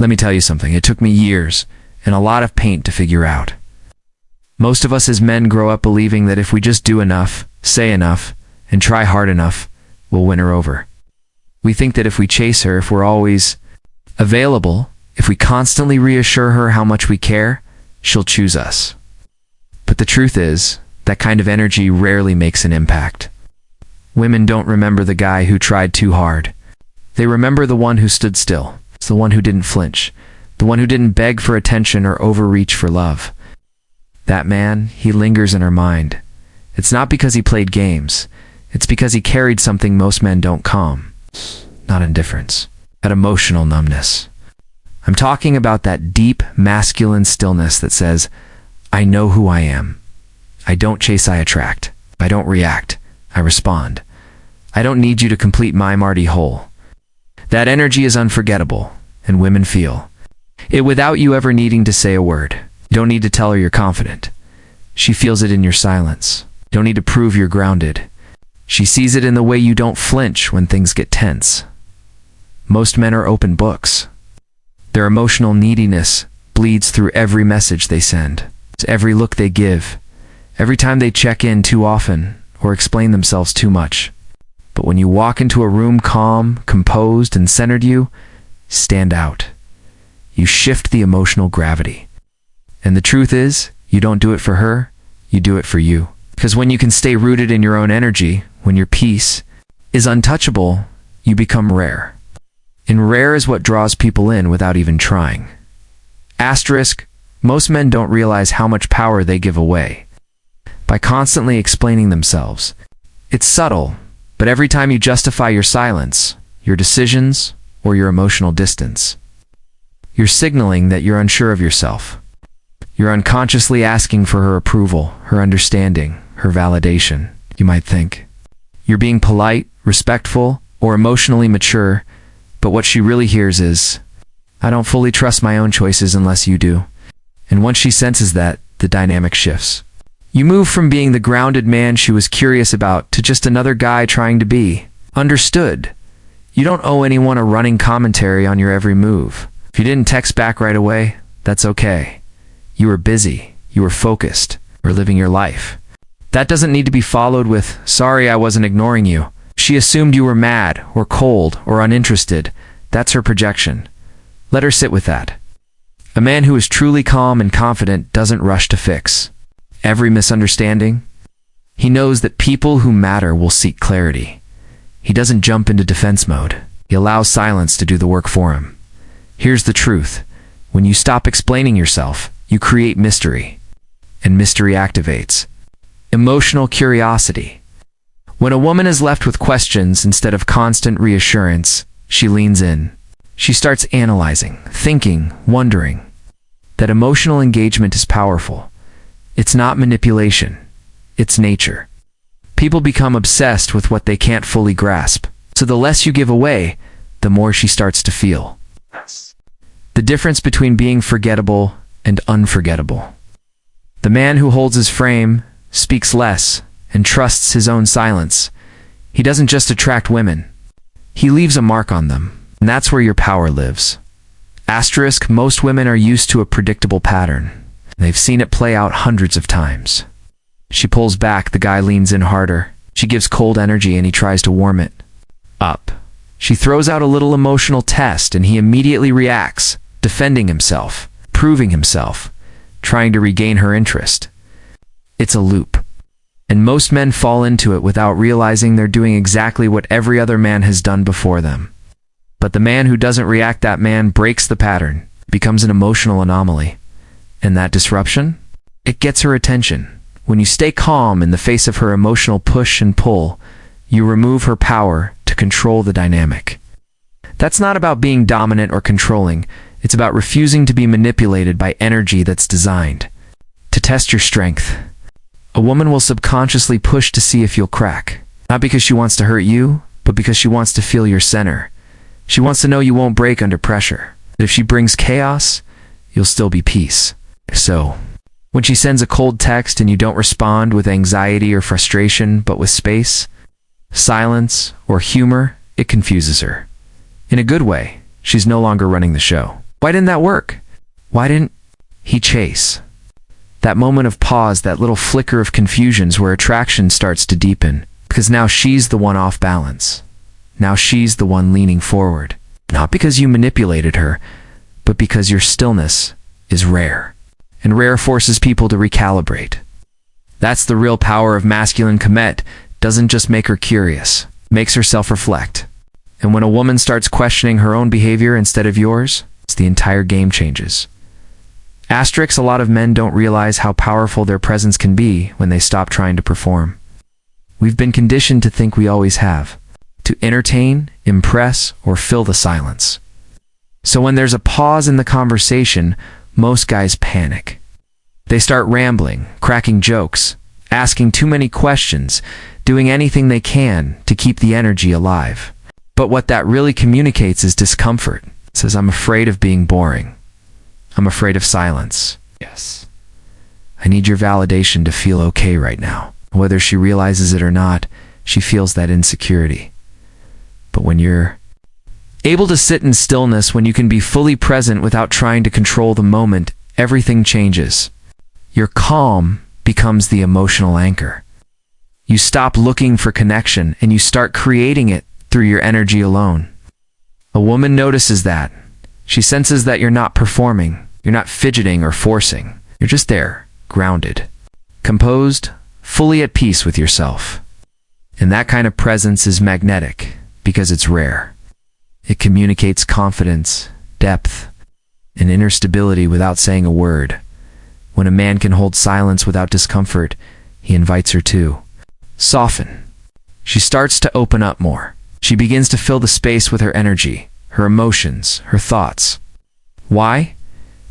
Let me tell you something, it took me years and a lot of paint to figure out. Most of us as men grow up believing that if we just do enough, say enough, and try hard enough, we'll win her over. We think that if we chase her, if we're always available, if we constantly reassure her how much we care, she'll choose us. But the truth is, that kind of energy rarely makes an impact. Women don't remember the guy who tried too hard. They remember the one who stood still. It's the one who didn't flinch. The one who didn't beg for attention or overreach for love. That man, he lingers in her mind. It's not because he played games. It's because he carried something most men don't calm. Not indifference. That emotional numbness. I'm talking about that deep, masculine stillness that says, I know who I am. I don't chase, I attract. I don't react. I respond. I don't need you to complete my Marty hole. That energy is unforgettable, and women feel it without you ever needing to say a word. You don't need to tell her you're confident. She feels it in your silence. You don't need to prove you're grounded. She sees it in the way you don't flinch when things get tense. Most men are open books. Their emotional neediness bleeds through every message they send. It's every look they give. Every time they check in too often or explain themselves too much. But when you walk into a room calm, composed, and centered, you stand out. You shift the emotional gravity. And the truth is, you don't do it for her, you do it for you. Because when you can stay rooted in your own energy, when your peace is untouchable, you become rare. And rare is what draws people in without even trying. Asterisk, most men don't realize how much power they give away by constantly explaining themselves. It's subtle, but every time you justify your silence, your decisions, or your emotional distance, you're signaling that you're unsure of yourself. You're unconsciously asking for her approval, her understanding, her validation, you might think. You're being polite, respectful, or emotionally mature, but what she really hears is, I don't fully trust my own choices unless you do. And once she senses that, the dynamic shifts. You move from being the grounded man she was curious about to just another guy trying to be understood. You don't owe anyone a running commentary on your every move. If you didn't text back right away, that's okay. You were busy, you were focused, or living your life. That doesn't need to be followed with, sorry I wasn't ignoring you. She assumed you were mad, or cold, or uninterested. That's her projection. Let her sit with that. A man who is truly calm and confident doesn't rush to fix every misunderstanding. He knows that people who matter will seek clarity. He doesn't jump into defense mode. He allows silence to do the work for him. Here's the truth. When you stop explaining yourself, you create mystery. And mystery activates emotional curiosity. When a woman is left with questions instead of constant reassurance, she leans in. She starts analyzing, thinking, wondering. That emotional engagement is powerful. It's not manipulation. It's nature. People become obsessed with what they can't fully grasp. So the less you give away, the more she starts to feel. The difference between being forgettable and unforgettable. The man who holds his frame, speaks less, and trusts his own silence. He doesn't just attract women. He leaves a mark on them. And that's where your power lives. Asterisk, most women are used to a predictable pattern. They've seen it play out hundreds of times. She pulls back, the guy leans in harder. She gives cold energy and he tries to warm it up. She throws out a little emotional test and he immediately reacts, defending himself, proving himself, trying to regain her interest. It's a loop. And most men fall into it without realizing they're doing exactly what every other man has done before them. But the man who doesn't react, that man breaks the pattern, becomes an emotional anomaly. And that disruption? It gets her attention. When you stay calm in the face of her emotional push and pull, you remove her power to control the dynamic. That's not about being dominant or controlling. It's about refusing to be manipulated by energy that's designed to test your strength. A woman will subconsciously push to see if you'll crack. Not because she wants to hurt you, but because she wants to feel your center. She wants to know you won't break under pressure. That if she brings chaos, you'll still be peace. So, when she sends a cold text and you don't respond with anxiety or frustration, but with space, silence, or humor, it confuses her. In a good way, she's no longer running the show. Why didn't that work? Why didn't he chase? That moment of pause, that little flicker of confusion's where attraction starts to deepen. Because now she's the one off balance. Now she's the one leaning forward. Not because you manipulated her, but because your stillness is rare. And rare forces people to recalibrate. That's the real power of masculine commit. Doesn't just make her curious, makes her self-reflect. And when a woman starts questioning her own behavior instead of yours, the entire game changes. Asterisk, a lot of men don't realize how powerful their presence can be when they stop trying to perform. We've been conditioned to think we always have, to entertain, impress, or fill the silence. So when there's a pause in the conversation, most guys panic. They start rambling, cracking jokes, asking too many questions, doing anything they can to keep the energy alive. But what that really communicates is discomfort. It says, I'm afraid of being boring. I'm afraid of silence. Yes. I need your validation to feel okay right now. Whether she realizes it or not, she feels that insecurity. But when you're able to sit in stillness, when you can be fully present without trying to control the moment, everything changes. Your calm becomes the emotional anchor. You stop looking for connection and you start creating it through your energy alone. A woman notices that. She senses that you're not performing, you're not fidgeting or forcing. You're just there, grounded, composed, fully at peace with yourself. And that kind of presence is magnetic because it's rare. It communicates confidence, depth, and inner stability without saying a word. When a man can hold silence without discomfort, he invites her to soften. She starts to open up more. She begins to fill the space with her energy, her emotions, her thoughts. Why?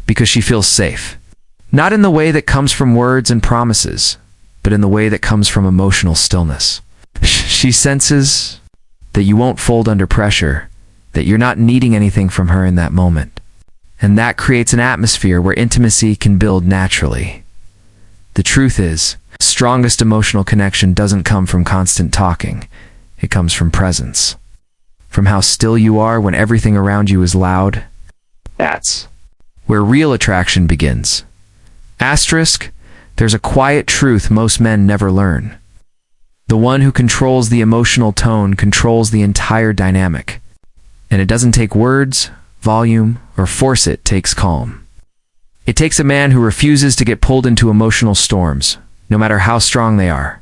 Because she feels safe. Not in the way that comes from words and promises, but in the way that comes from emotional stillness. She senses that you won't fold under pressure, that you're not needing anything from her in that moment. And that creates an atmosphere where intimacy can build naturally. The truth is, strongest emotional connection doesn't come from constant talking. It comes from presence. From how still you are when everything around you is loud. That's where real attraction begins. Asterisk, there's a quiet truth most men never learn. The one who controls the emotional tone controls the entire dynamic. And it doesn't take words, volume, or force. It takes calm. It takes a man who refuses to get pulled into emotional storms, no matter how strong they are.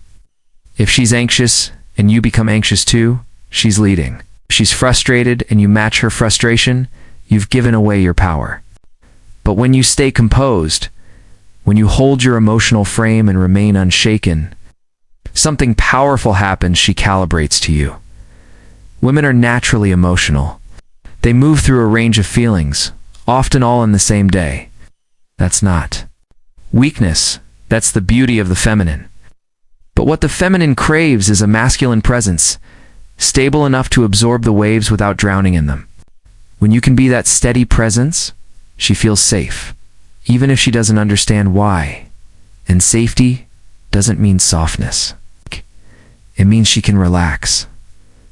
If she's anxious and you become anxious too, she's leading. If she's frustrated and you match her frustration, you've given away your power. But when you stay composed, when you hold your emotional frame and remain unshaken, something powerful happens. She calibrates to you. Women are naturally emotional. They move through a range of feelings, often all in the same day. That's not weakness. That's the beauty of the feminine. But what the feminine craves is a masculine presence, stable enough to absorb the waves without drowning in them. When you can be that steady presence, she feels safe, even if she doesn't understand why. And safety doesn't mean softness. It means she can relax.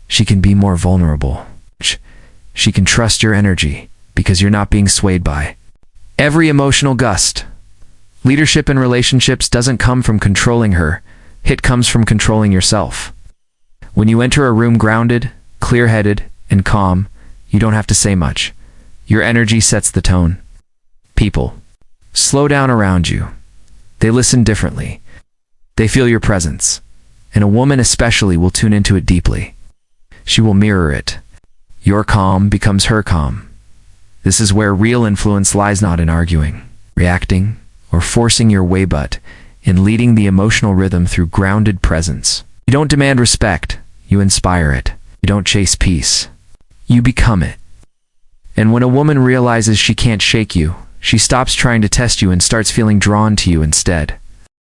She can be more vulnerable. She can trust your energy because you're not being swayed by every emotional gust. Leadership in relationships doesn't come from controlling her. It comes from controlling yourself. When you enter a room grounded, clear-headed, and calm, you don't have to say much. Your energy sets the tone. People slow down around you. They listen differently. They feel your presence. And a woman especially will tune into it deeply. She will mirror it. Your calm becomes her calm. This is where real influence lies, not in arguing, reacting, or forcing your way, but in leading the emotional rhythm through grounded presence. You don't demand respect, you inspire it. You don't chase peace, you become it. And when a woman realizes she can't shake you, she stops trying to test you and starts feeling drawn to you instead.